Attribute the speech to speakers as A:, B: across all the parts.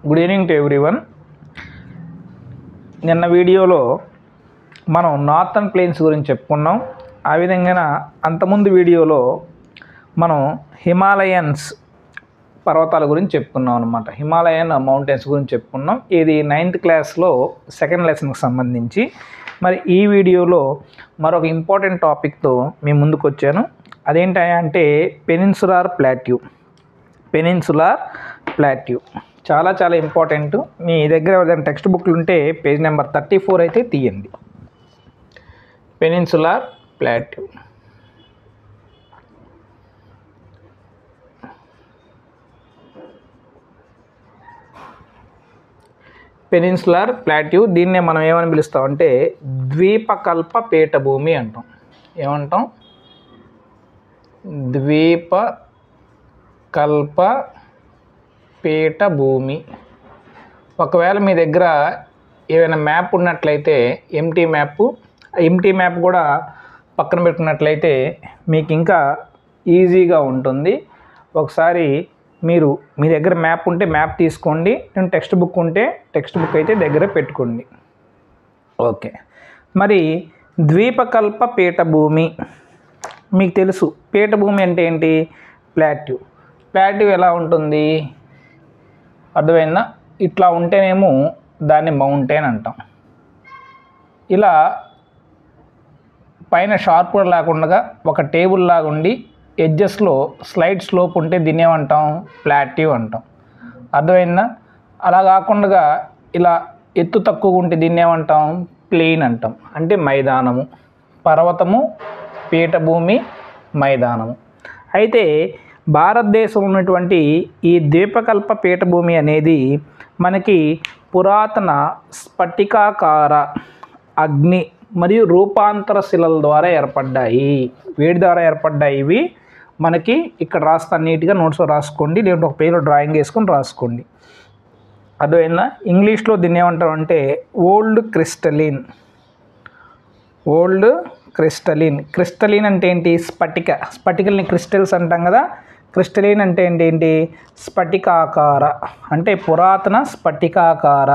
A: Good evening to everyone. నిన్న వీడియోలో మనం నార్థన్ ప్లేన్స్ గురించి చెప్పుకున్నాం. ఆ విధంగా అంతకుముందు వీడియోలో మనం హిమాలయన్స్ పర్వతాల గురించి చెప్పుకున్నాం అనమాట. హిమాలయన్ మౌంటైన్స్ గురించి చెప్పుకున్నాం. ఇది 9th క్లాస్లో సెకండ్ లెసన్కి సంబంధించి. మరి ఈ వీడియోలో మరొక ఇంపార్టెంట్ టాపిక్తో మీ ముందుకు వచ్చాను. అదేంటంటే పెనిన్సులార్ ప్లాట్యూ చాలా ఇంపార్టెంట్. మీ దగ్గర ఏదైనా టెక్స్ట్ బుక్లు ఉంటే పేజ్ నెంబర్ 34 అయితే తీయండి. పెనిన్సులార్ ప్లాట్యూ దీన్నే మనం ఏమని పిలుస్తామంటే ద్వీపకల్ప పీఠభూమి అంటాం. ఏమంటాం? ద్వీపకల్ప పీఠభూమి. ఒకవేళ మీ దగ్గర ఏమైనా మ్యాప్ ఉన్నట్లయితే ఎంటీ మ్యాప్ కూడా పక్కన పెట్టుకున్నట్లయితే మీకు ఇంకా ఈజీగా ఉంటుంది. ఒకసారి మీరు మీ దగ్గర మ్యాప్ ఉంటే మ్యాప్ తీసుకోండి. నేను టెక్స్ట్ బుక్ ఉంటే టెక్స్ట్ బుక్ అయితే దగ్గర పెట్టుకోండి. ఓకే, మరి ద్వీపకల్ప పీఠభూమి మీకు తెలుసు. పీఠభూమి అంటే ఏంటి? ప్లాట్యూ ఎలా ఉంటుంది అర్థమైందా? ఇట్లా ఉంటేనేమో దాన్ని మౌంటైన్ అంటాం. ఇలా పైన షార్ప్ కూడా లేకుండా ఒక టేబుల్ లాగా ఉండి ఎడ్జెస్లో స్లైడ్ స్లోప్ ఉంటే దీన్ని ఏమంటాం? ప్లాట్యూ అంటాం. అర్థమైందా? అలా కాకుండా ఇలా ఎత్తు తక్కువగా ఉంటే దీన్ని ఏమంటాం? ప్లెయిన్ అంటాం. అంటే మైదానము, పర్వతము, పీఠభూమి, మైదానము. అయితే భారతదేశంలో ఉన్నటువంటి ఈ ద్వీపకల్ప పీఠభూమి అనేది మనకి పురాతన స్ఫటికాకార అగ్ని మరియు రూపాంతర శిలల ద్వారా ఏర్పడ్డాయి. వేడి ద్వారా ఏర్పడ్డాయి. ఇవి మనకి ఇక్కడ రాస్తాను, నీట్గా నోట్స్లో రాసుకోండి, లేదంటే ఒక పేరు డ్రాయింగ్ వేసుకొని రాసుకోండి. అర్థమైందా? ఇంగ్లీష్లో దీన్ని ఏమంటారు అంటే ఓల్డ్ క్రిస్టలిన్ అంటే ఏంటి? స్ఫటికల్ని క్రిస్టల్స్ అంటాం కదా. క్రిస్టలిన్ అంటే ఏంటి? స్ఫటికాకార, అంటే పురాతన స్ఫటికాకార.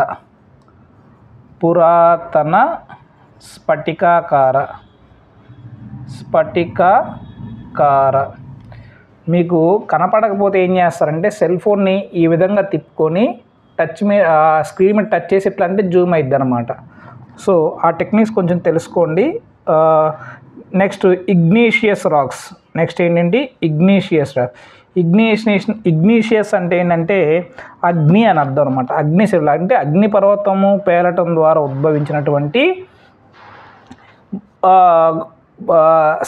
A: మీకు కనపడకపోతే ఏం చేస్తారంటే సెల్ ఫోన్ని ఈ విధంగా తిప్పుకొని స్క్రీన్ మీద టచ్ చేసి ఎట్లా అంటే జూమ్ అయిద్ది అనమాట. సో ఆ టెక్నిక్స్ కొంచెం తెలుసుకోండి. Next igneous rocks. నెక్స్ట్ ఏంటంటే ఇగ్నీషియస్ అంటే ఏంటంటే అగ్ని అని అర్థం అనమాట. అగ్నిశిల అంటే అగ్నిపర్వతము పేలటం ద్వారా ఉద్భవించినటువంటి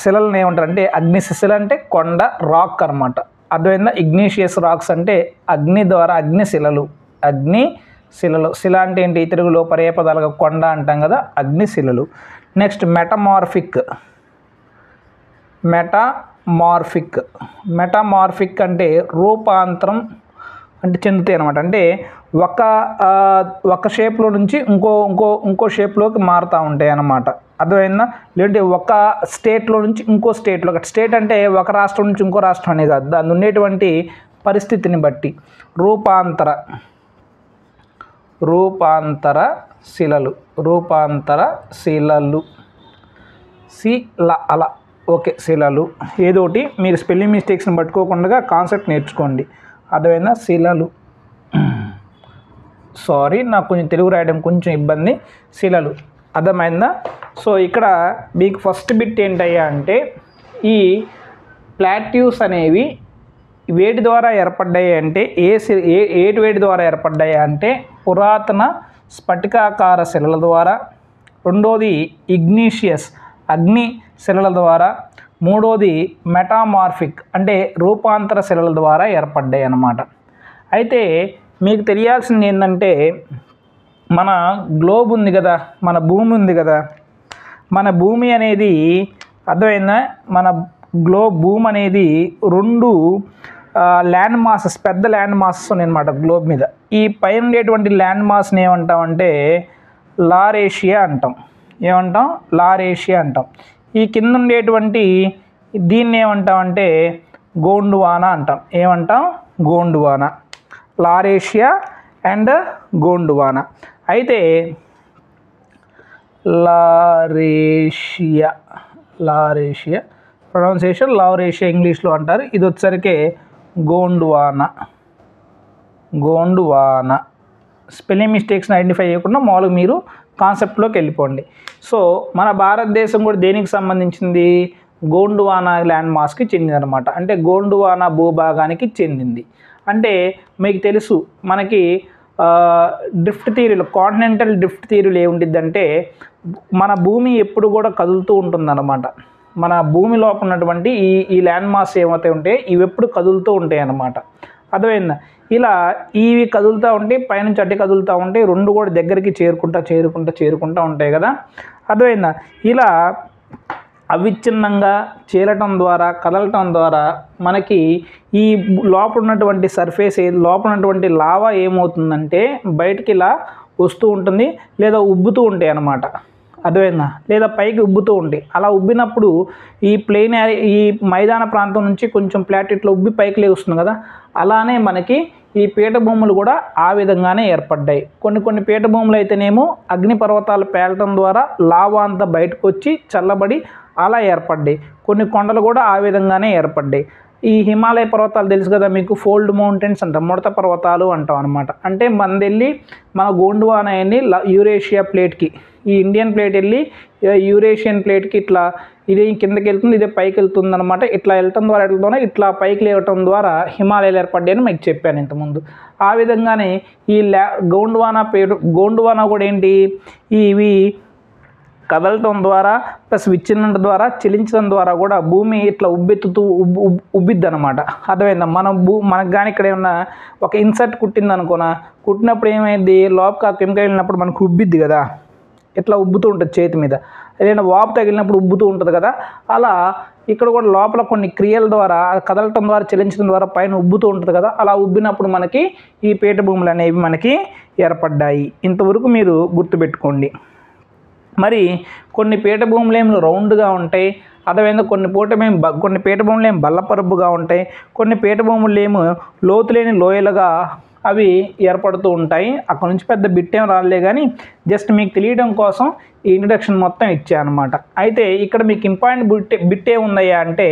A: శిలలను ఏమంటారంటే అగ్నిశిల అంటే కొండ, రాక్ అనమాట. అర్థమైందా? ఇగ్నీషియస్ రాక్స్ అంటే అగ్నిశిలలు. శిల అంటే ఏంటి? తెలుగులో పర్యాయ పదాలుగా కొండ అంటాం కదా, అగ్నిశిలలు. నెక్స్ట్ మెటామార్ఫిక్ అంటే రూపాంతరం అంటే చెందుతాయి అనమాట. అంటే ఒక షేప్లో నుంచి ఇంకో షేప్లోకి మారుతూ ఉంటాయి అన్నమాట. అర్థమైందా? లేదంటే ఒక స్టేట్లో నుంచి ఇంకో స్టేట్లో. స్టేట్ అంటే ఒక రాష్ట్రం నుంచి ఇంకో రాష్ట్రం అనేది కాదు, దాన్ని ఉండేటువంటి పరిస్థితిని బట్టి రూపాంతర శిలలు. అలా ఓకే, శిలలు ఏదోటి. మీరు స్పెల్లింగ్ మిస్టేక్స్ని పట్టుకోకుండా కాన్సెప్ట్ నేర్చుకోండి. అర్థమైందా? శిలలు. సారీ, నాకు కొంచెం తెలుగు రాయడం కొంచెం ఇబ్బంది. శిలలు. అర్థమైందా? సో ఇక్కడ మీకు ఫస్ట్ బిట్ ఏంటయ్యా అంటే ఈ ప్లాట్యూస్ అనేవి వేటి ద్వారా ఏర్పడ్డాయి అంటే ఏటి వేడి ద్వారా ఏర్పడ్డాయి అంటే పురాతన స్ఫటికాకార శిలల ద్వారా. రెండోది ఇగ్నీషియస్ అగ్ని శిలల ద్వారా. మూడోది మెటామార్ఫిక్ అంటే రూపాంతర శిలల ద్వారా ఏర్పడ్డాయి అన్నమాట. అయితే మీకు తెలియాల్సింది ఏంటంటే మన గ్లోబ్ ఉంది కదా, మన భూమి ఉంది కదా. మన భూమి అనేది అర్థమైందా? మన భూమి అనేది 2 ల్యాండ్ మాసెస్, పెద్ద ల్యాండ్ మాసెస్ ఉన్నాయన్నమాట గ్లోబ్ మీద. ఈ పైన ఉండేటువంటి ల్యాండ్ మాస్ని ఏమంటామంటే లారేషియా అంటాం. ఈ కింద ఉండేటువంటి దీన్ని ఏమంటామంటే గోండువానా అంటాం. గోండువానా. Laurasia and Gondwana. అయితే లారేషియా ప్రొనౌన్సియేషన్ లారేషియా ఇంగ్లీష్లో అంటారు. ఇది వచ్చేసరికి గోండువానా. స్పెల్లింగ్ మిస్టేక్స్ని ఐడెంటిఫై చేయకుండా మామూలుగా మీరు కాన్సెప్ట్లోకి వెళ్ళిపోండి. సో మన భారతదేశం కూడా దేనికి సంబంధించింది? గోండువానా ల్యాండ్ మాస్కి చెందిందనమాట. అంటే గోండువానా భూభాగానికి చెందింది. అంటే మీకు తెలుసు మనకి డ్రిఫ్ట్ థియరీలో, కాంటినెంటల్ డ్రిఫ్ట్ థియరీలో ఏముంటుందంటే మన భూమి ఎప్పుడు కూడా కదులుతూ ఉంటుందన్నమాట. మన భూమి లోపల ఉన్నటువంటి ఈ ల్యాండ్ మాస్ ఏమైతే ఉంటాయి ఇవి ఎప్పుడు కదులుతూ ఉంటాయి అన్నమాట. అర్థమైందా? ఇలా ఇవి కదులుతూ ఉంటాయి, పైనుంచి అడ్డు కదులుతూ ఉంటాయి, రెండు కూడా దగ్గరికి చేరుకుంటూ ఉంటాయి కదా. అర్థమైందా? ఇలా అవిచ్ఛిన్నంగా చేరటం ద్వారా, కదలటం ద్వారా మనకి ఈ లోపల ఉన్నటువంటి సర్ఫేస్, లోపల ఉన్నటువంటి లావా ఏమవుతుందంటే బయటికి ఇలా వస్తూ ఉంటుంది, లేదా ఉబ్బుతూ ఉంటాయి అన్నమాట. అర్థమైందా? లేదా పైకి ఉబ్బుతూ ఉంటాయి. అలా ఉబ్బినప్పుడు ఈ మైదాన ప్రాంతం నుంచి కొంచెం ఫ్లాట్ ఇట్లా ఉబ్బి పైకి లేస్తుంది కదా. అలానే మనకి ఈ పీఠభూములు కూడా ఆ విధంగానే ఏర్పడ్డాయి. కొన్ని పీఠభూములు అయితేనేమో అగ్నిపర్వతాలు పేలటం ద్వారా లావా అంతా బయటకు వచ్చి చల్లబడి అలా ఏర్పడ్డాయి. కొన్ని కొండలు కూడా ఆ విధంగానే ఏర్పడ్డాయి. ఈ హిమాలయ పర్వతాలు తెలుసు కదా మీకు, ఫోల్డ్ మౌంటైన్స్ అంటాం, ముడత పర్వతాలు అంటాం అనమాట. అంటే మన గోండువానా వెళ్ళి యూరేషియా ప్లేట్కి, ఈ ఇండియన్ ప్లేట్ వెళ్ళి యూరేషియన్ ప్లేట్కి ఇట్లా ఇది కిందకి వెళ్తుంది, ఇదే పైకి వెళ్తుంది అనమాట. ఇట్లా వెళ్ళటం ద్వారా ఇట్లా పైకి లేవటం ద్వారా హిమాలయాలు ఏర్పడ్డాయని మీకు చెప్పాను ఇంతకుముందు. ఆ విధంగానే ఈ గోండువానా కూడా ఏంటి, ఇవి కదలటం ద్వారా ప్లస్ విచ్ఛిన్నం ద్వారా, చలించడం ద్వారా కూడా భూమి ఇట్లా ఉబ్బిద్ది అనమాట. అర్థమైందా? మనకు కానీ ఇక్కడ ఏమన్నా ఒక ఇన్సర్ట్ కుట్టింది అనుకోనా, కుట్టినప్పుడు ఏమైంది, లోపల ఆ కెమికల్ వెళ్ళినప్పుడు మనకు ఉబ్బిద్ది కదా, ఇట్లా ఉబ్బుతూ ఉంటుంది చేతి మీద. ఏదైనా వాపు తగిలినప్పుడు ఉబ్బుతూ ఉంటుంది కదా. అలా ఇక్కడ కూడా లోపల కొన్ని క్రియల ద్వారా, కదలటం ద్వారా, చలించడం ద్వారా పైన ఉబ్బుతూ ఉంటుంది కదా. అలా ఉబ్బినప్పుడు మనకి ఈ పీఠభూములు అనేవి మనకి ఏర్పడ్డాయి. ఇంతవరకు మీరు గుర్తుపెట్టుకోండి. మరి కొన్ని పీఠభూములు ఏమో రౌండ్గా ఉంటాయి, అదేవిధంగా కొన్ని పీఠభూములు ఏమో బల్లపరుపుగా ఉంటాయి, కొన్ని పీఠభూములు ఏమో లోతులేని లోయలుగా అవి ఏర్పడుతూ ఉంటాయి. అక్కడ నుంచి పెద్ద బిట్టేం రాలే కానీ జస్ట్ మీకు తెలియడం కోసం ఈ ఇంట్రడక్షన్ మొత్తం ఇచ్చానమాట. అయితే ఇక్కడ మీకు ఇంపార్టెంట్ బిట్టే ఉందయ్యా అంటే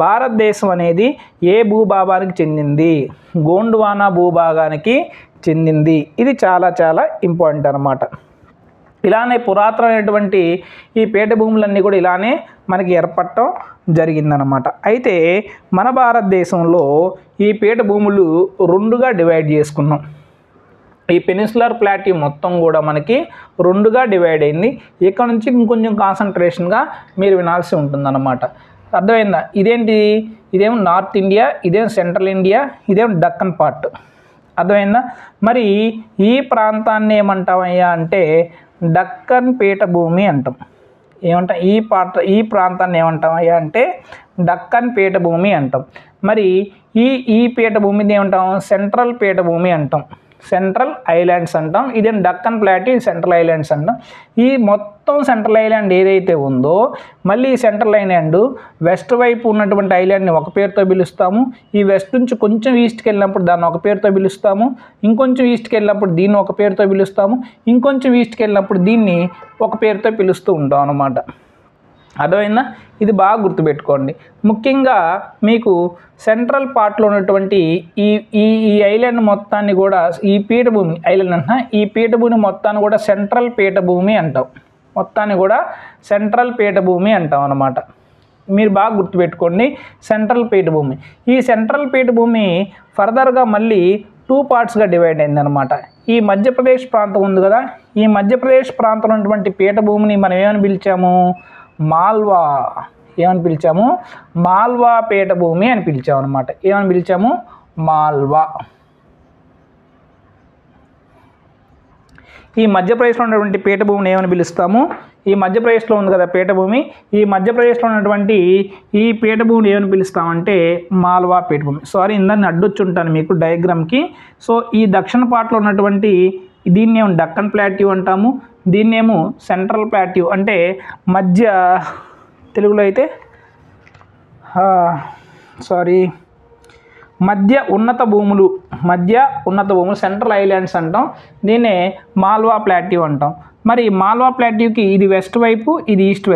A: భారతదేశం అనేది ఏ భూభాగానికి చెందింది? గోండువానా భూభాగానికి చెందింది. ఇది చాలా చాలా ఇంపార్టెంట్ అనమాట. ఇలానే పురాతనమైనటువంటి ఈ పీఠభూములన్నీ కూడా ఇలానే మనకి ఏర్పడటం జరిగిందనమాట. అయితే మన భారతదేశంలో ఈ పీఠభూములు రెండుగా డివైడ్ చేసుకున్నాం. ఈ పెనిన్సులర్ ప్లాట్యూ మొత్తం కూడా మనకి రెండుగా డివైడ్ అయింది. ఇక్కడ నుంచి ఇంకొంచెం కాన్సన్ట్రేషన్గా మీరు వినాల్సి ఉంటుందన్నమాట. అర్థమైందా? ఇదేమో నార్త్ ఇండియా, ఇదేమో సెంట్రల్ ఇండియా, ఇదేమో డక్కన్ పార్ట్. అర్థమైందా? మరి ఈ ప్రాంతాన్ని ఏమంటామయ్యా అంటే డక్కన్ పీఠభూమి అంటాం. ఈ ప్రాంతాన్ని ఏమంటామయ్యా అంటే డక్కన్ పీఠభూమి అంటాం. మరి ఈ పీఠభూమిని ఏమంటాం? సెంట్రల్ పీఠభూమి అంటాం, సెంట్రల్ ఐలాండ్స్ అంటాం. ఇదేం డక్కన్ ప్లాట్యూ, సెంట్రల్ ఐలాండ్స్ అంటాం. ఈ మొత్తం సెంట్రల్ ఐలాండ్ ఏదైతే ఉందో మళ్ళీ ఈ సెంట్రల్ ఐలాండ్ వెస్ట్ వైపు ఉన్నటువంటి ఐలాండ్ని ఒక పేరుతో పిలుస్తాము. ఈ వెస్ట్ నుంచి కొంచెం ఈస్ట్కి వెళ్ళినప్పుడు దాన్ని ఒక పేరుతో పిలుస్తాము. ఇంకొంచెం ఈస్ట్కి వెళ్ళినప్పుడు దీన్ని ఒక పేరుతో పిలుస్తాము. ఇంకొంచెం ఈస్ట్కి వెళ్ళినప్పుడు దీన్ని ఒక పేరుతో పిలుస్తూ ఉంటాం అన్నమాట. అర్థమైందా? ఇది బాగా గుర్తుపెట్టుకోండి. ముఖ్యంగా మీకు సెంట్రల్ పార్ట్లో ఉన్నటువంటి ఈ ఐలాండ్ మొత్తాన్ని కూడా ఈ పీఠభూమి ఈ పీఠభూమి మొత్తాన్ని కూడా సెంట్రల్ పీఠభూమి అంటాం. మొత్తాన్ని కూడా సెంట్రల్ పీఠభూమి అంటాం అన్నమాట. మీరు బాగా గుర్తుపెట్టుకోండి, సెంట్రల్ పీఠభూమి. ఈ సెంట్రల్ పీఠభూమి ఫర్దర్గా మళ్ళీ 2 పార్ట్స్గా డివైడ్ అయిందనమాట. ఈ మధ్యప్రదేశ్ ప్రాంతం ఉంది కదా, ఈ మధ్యప్రదేశ్ ప్రాంతంలో ఉన్నటువంటి పీఠభూమిని మనం ఏమని పిలిచాము? మాల్వా పీఠభూమి అని పిలిచాము అనమాట. ఏమని పిలిచాము? మాల్వా. ఈ మధ్యప్రదేశ్లో ఉన్నటువంటి పీఠభూమిని ఏమని పిలుస్తాము? ఈ మధ్యప్రదేశ్లో ఉంది కదా పీఠభూమి, ఈ మధ్యప్రదేశ్లో ఉన్నటువంటి ఈ పీఠభూమిని ఏమని పిలుస్తామంటే మాల్వా పీఠభూమి. సారీ, ఇందాన్ని అడ్డొచ్చుంటాను మీకు డయాగ్రామ్కి. సో ఈ దక్షిణ పార్ట్లో ఉన్నటువంటి దీన్నేమో డక్కన్ ప్లాట్యూ అంటాము, దీన్నేమో సెంట్రల్ ప్లాట్యూ అంటే మధ్య, తెలుగులో అయితే మధ్య ఉన్నత భూములు సెంట్రల్ ఐలాండ్స్ అంటాం. దీన్నే మాల్వా ప్లాట్యూ అంటాం. మరి మాల్వా ప్లాట్యూకి ఇది వెస్ట్ వైపు, ఇది ఈస్ట్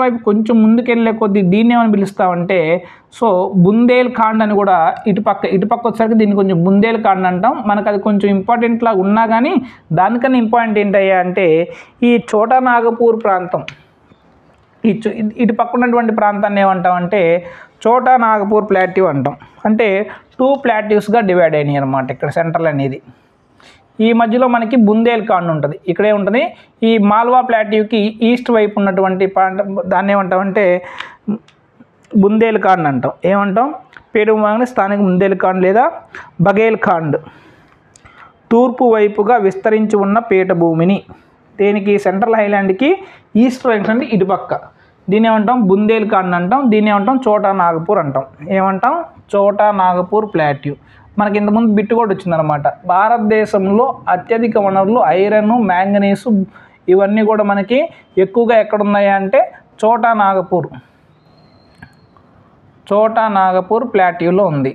A: వైపు కొంచెం ముందుకెళ్ళే కొద్దీ దీన్ని ఏమని పిలుస్తామంటే సో బుందేల్ ఖాండ్ అని కూడా ఇటుపక్క వచ్చేసరికి దీన్ని కొంచెం బుందేల్ ఖాండ్ అంటాం. మనకు అది కొంచెం ఇంపార్టెంట్ లాగా ఉన్నా కానీ దానికన్నా ఇంపార్టెంట్ ఏంటయ్యా అంటే ఈ ఛోటా నాగపూర్ ప్రాంతం, ఇటు పక్క ఉన్నటువంటి ప్రాంతాన్ని ఏమంటామంటే ఛోటా నాగపూర్ ప్లాట్యూ అంటాం. అంటే 2 ప్లాట్యూస్గా డివైడ్ అయినాయి అనమాట. ఇక్కడ సెంట్రల్ అనేది ఈ మధ్యలో మనకి బుందేల్ ఖాండ్ ఉంటుంది. ఇక్కడే ఉంటుంది. ఈ మాల్వా ప్లాట్యూకి ఈస్ట్ వైపు ఉన్నటువంటి దాన్ని ఏమంటామంటే బుందేల్ ఖాండ్ అంటాం. ఏమంటాం? పేరు స్థానిక బుందేల్ ఖాండ్ లేదా బఘేల్ ఖాండ్. తూర్పు వైపుగా విస్తరించి ఉన్న పీఠభూమిని, దేనికి సెంట్రల్ ఐలాండ్కి ఈస్ట్ వైపు అంటే ఇటుపక్క, దీన్ని ఏమంటాం? బుందేల్ ఖాండ్ అంటాం. దీన్ని ఏమంటాం? ఛోటా నాగపూర్ అంటాం. ఏమంటాం? ఛోటా నాగపూర్ ప్లాట్యూ. మనకి ఇంతకుముందు బిట్టు కూడా వచ్చిందనమాట. భారతదేశంలో అత్యధిక వనరులు ఐరన్, మ్యాంగనీసు ఇవన్నీ కూడా మనకి ఎక్కువగా ఎక్కడున్నాయి అంటే ఛోటా నాగపూర్ ప్లాట్యూలో ఉంది.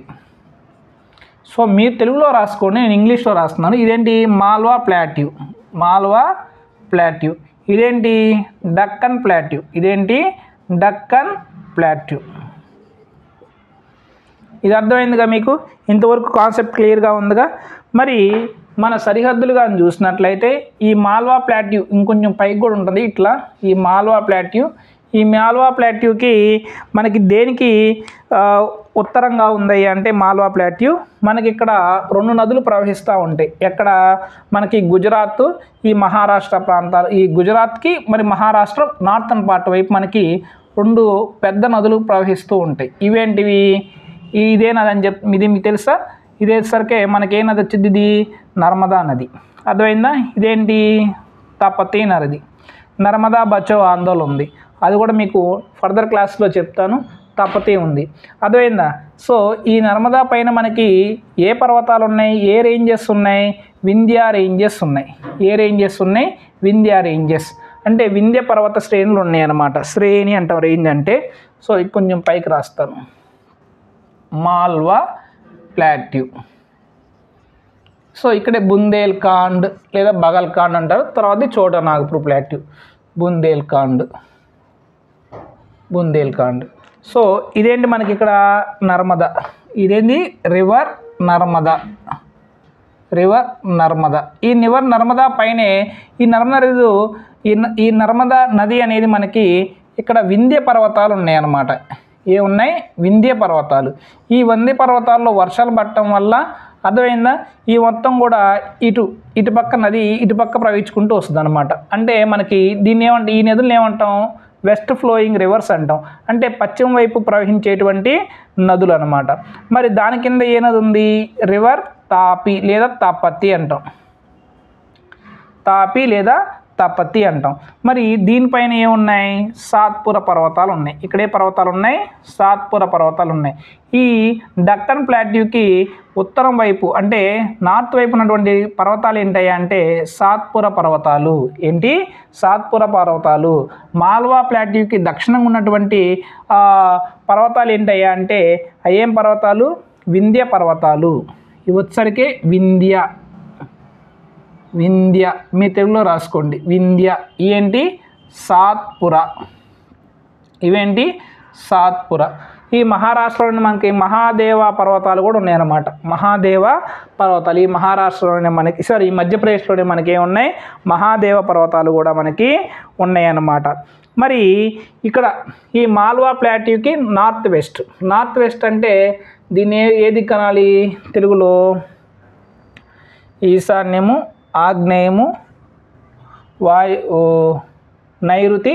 A: సో మీరు తెలుగులో రాసుకోండి, నేను ఇంగ్లీష్లో రాస్తున్నాను. ఇదేంటి? మాల్వా ప్లాట్యూ. ఇదేంటి? డక్కన్ ప్లాట్యూ. ఇది అర్థమైందిగా మీకు? ఇంతవరకు కాన్సెప్ట్ క్లియర్గా ఉందిగా? మరి మన సరిహద్దులుగా చూసినట్లయితే ఈ మాల్వా ప్లాట్యూ ఇంకొంచెం పైకి కూడా ఉంటుంది. ఇట్లా ఈ మాల్వా ప్లాట్యూకి మనకి దేనికి ఉత్తరంగా ఉంది అంటే మాల్వా ప్లాట్యూ మనకి ఇక్కడ 2 నదులు ప్రవహిస్తూ ఉంటాయి. ఎక్కడ? మనకి గుజరాత్, ఈ మహారాష్ట్ర ప్రాంతాలు. ఈ గుజరాత్కి మరి మహారాష్ట్ర నార్థన్ పార్ట్ వైపు మనకి 2 పెద్ద నదులు ప్రవహిస్తూ ఉంటాయి. ఇవేంటివి? ఇదే నది అని ఇది మీకు తెలుసా? ఇదేసరికే మనకి ఏ నది వచ్చింది? ఇది నర్మదా నది. అర్థమైందా? ఇదేంటి? తాపతి నది. నర్మదా బచావో ఆందోళన ఉంది, అది కూడా మీకు ఫర్దర్ క్లాస్లో చెప్తాను. తాపతి ఉంది. అర్థమైందా? సో ఈ నర్మదా పైన మనకి ఏ పర్వతాలు ఉన్నాయి? ఏ రేంజెస్ ఉన్నాయి? వింధ్యా రేంజెస్ ఉన్నాయి. ఏ రేంజెస్ ఉన్నాయి? వింధ్యా రేంజెస్. అంటే వింధ్య పర్వత శ్రేణులు ఉన్నాయి అన్నమాట. శ్రేణి అంటాం రేంజ్ అంటే. సో కొంచెం పైకి రాస్తాను. మాల్వా ప్లాట్యూ. సో ఇక్కడే బుందేల్ ఖాండ్ లేదా బఘల్ ఖాండ్ అంటారు. తర్వాత ఛోటా నాగపూర్ ప్లాట్యూ. బుందేల్ ఖాండ్. సో ఇదేంటి? మనకి ఇక్కడ నర్మదా. ఇదేంటి? రివర్ నర్మదా. ఈ నర్మదా పైనే ఈ నర్మదా నది అనేది మనకి ఇక్కడ వింధ్య పర్వతాలు ఉన్నాయన్నమాట. ఏమున్నాయి? వింధ్య పర్వతాలు. ఈ వింధ్య పర్వతాల్లో వర్షాలు పడటం వల్ల అర్థమైందా? ఈ మొత్తం కూడా ఇటుపక్క నది ఇటుపక్క ప్రవహించుకుంటూ వస్తుంది అనమాట. అంటే మనకి దీన్ని ఏమంటే ఈ నదులను ఏమంటాం? వెస్ట్ ఫ్లోయింగ్ రివర్స్ అంటాం. అంటే పశ్చిమ వైపు ప్రవహించేటువంటి నదులు అనమాట. మరి దాని కింద ఏ నది ఉంది? రివర్ తాపి లేదా తాపతి అంటాం. మరి దీనిపైన ఏమున్నాయి? సాత్పురా పర్వతాలు ఉన్నాయి. ఇక్కడే పర్వతాలు ఉన్నాయి, సాత్పురా పర్వతాలు ఉన్నాయి. ఈ డక్కన్ ప్లాట్యూకి ఉత్తరం వైపు అంటే నార్త్ వైపు ఉన్నటువంటి పర్వతాలు ఏంటయ్యా అంటే సాత్పురా పర్వతాలు. ఏంటి? సాత్పురా పర్వతాలు. మాల్వా ప్లాట్యూకి దక్షిణంగా ఉన్నటువంటి పర్వతాలు ఏంటయ్యా అంటే ఏం పర్వతాలు? వింధ్య పర్వతాలు. ఇవి వచ్చేసరికి వింధ్య. మీ తెలుగులో రాసుకోండి. వింధ్య. ఏంటి? సాత్పురా. ఇవేంటి? సాత్పురా. ఈ మహారాష్ట్రలోని మనకి మహాదేవ పర్వతాలు కూడా ఉన్నాయన్నమాట. మహాదేవ పర్వతాలు ఈ మహారాష్ట్రలోనే మనకి ఈ మధ్యప్రదేశ్లోనే మనకి ఏమున్నాయి? మహాదేవ పర్వతాలు కూడా మనకి ఉన్నాయన్నమాట. మరి ఇక్కడ ఈ మాల్వా ప్లాట్యూకి నార్త్ వెస్ట్ అంటే దీన్ని ఏ దిక్కు అనాలి తెలుగులో? ఈశాన్యము, ఆగ్నేయము, నైరుతి,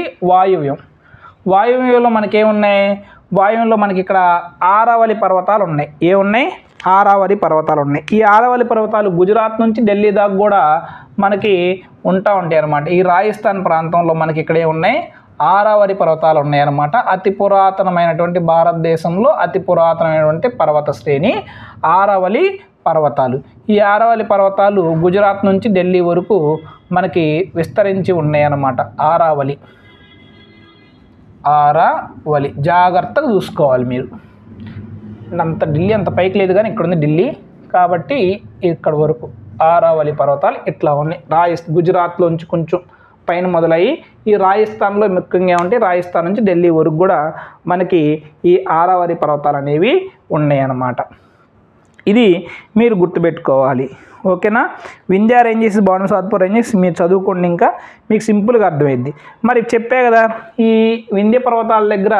A: వాయువ్యంలో మనకేమున్నాయి? వాయువ్యంలో మనకి ఇక్కడ ఆరావళి పర్వతాలు ఉన్నాయి. ఏమున్నాయి? ఆరావళి పర్వతాలు ఉన్నాయి. ఈ ఆరావళి పర్వతాలు గుజరాత్ నుంచి ఢిల్లీ దాకా కూడా మనకి ఉంటాయి అన్నమాట. ఈ రాజస్థాన్ ప్రాంతంలో మనకి ఇక్కడే ఉన్నాయి, ఆరావళి పర్వతాలు ఉన్నాయన్నమాట. అతి పురాతనమైనటువంటి భారతదేశంలో అతి పురాతనమైనటువంటి పర్వత శ్రేణి ఆరావళి పర్వతాలు. ఈ ఆరావళి పర్వతాలు గుజరాత్ నుంచి ఢిల్లీ వరకు మనకి విస్తరించి ఉన్నాయన్నమాట. ఆరావళి జాగ్రత్తగా చూసుకోవాలి మీరు. అంత ఢిల్లీ అంత పైకి లేదు కానీ ఇక్కడ ఉంది ఢిల్లీ, కాబట్టి ఇక్కడ వరకు ఆరావళి పర్వతాలు ఇట్లా ఉన్నాయి. గుజరాత్లోంచి కొంచెం పైన మొదలయ్యి ఈ రాజస్థాన్లో ముఖ్యంగా ఏమంటే రాజస్థాన్ నుంచి ఢిల్లీ వరకు కూడా మనకి ఈ ఆరావళి పర్వతాలు అనేవి ఉన్నాయి అన్నమాట. ఇది మీరు గుర్తుపెట్టుకోవాలి. ఓకేనా. వింధ్యా రేంజెస్, భానుసాత్పూర్ రేంజెస్ మీరు చదువుకోండి, ఇంకా మీకు సింపుల్గా అర్థమైద్ది. మరి చెప్పే కదా ఈ వింధ్య పర్వతాల దగ్గర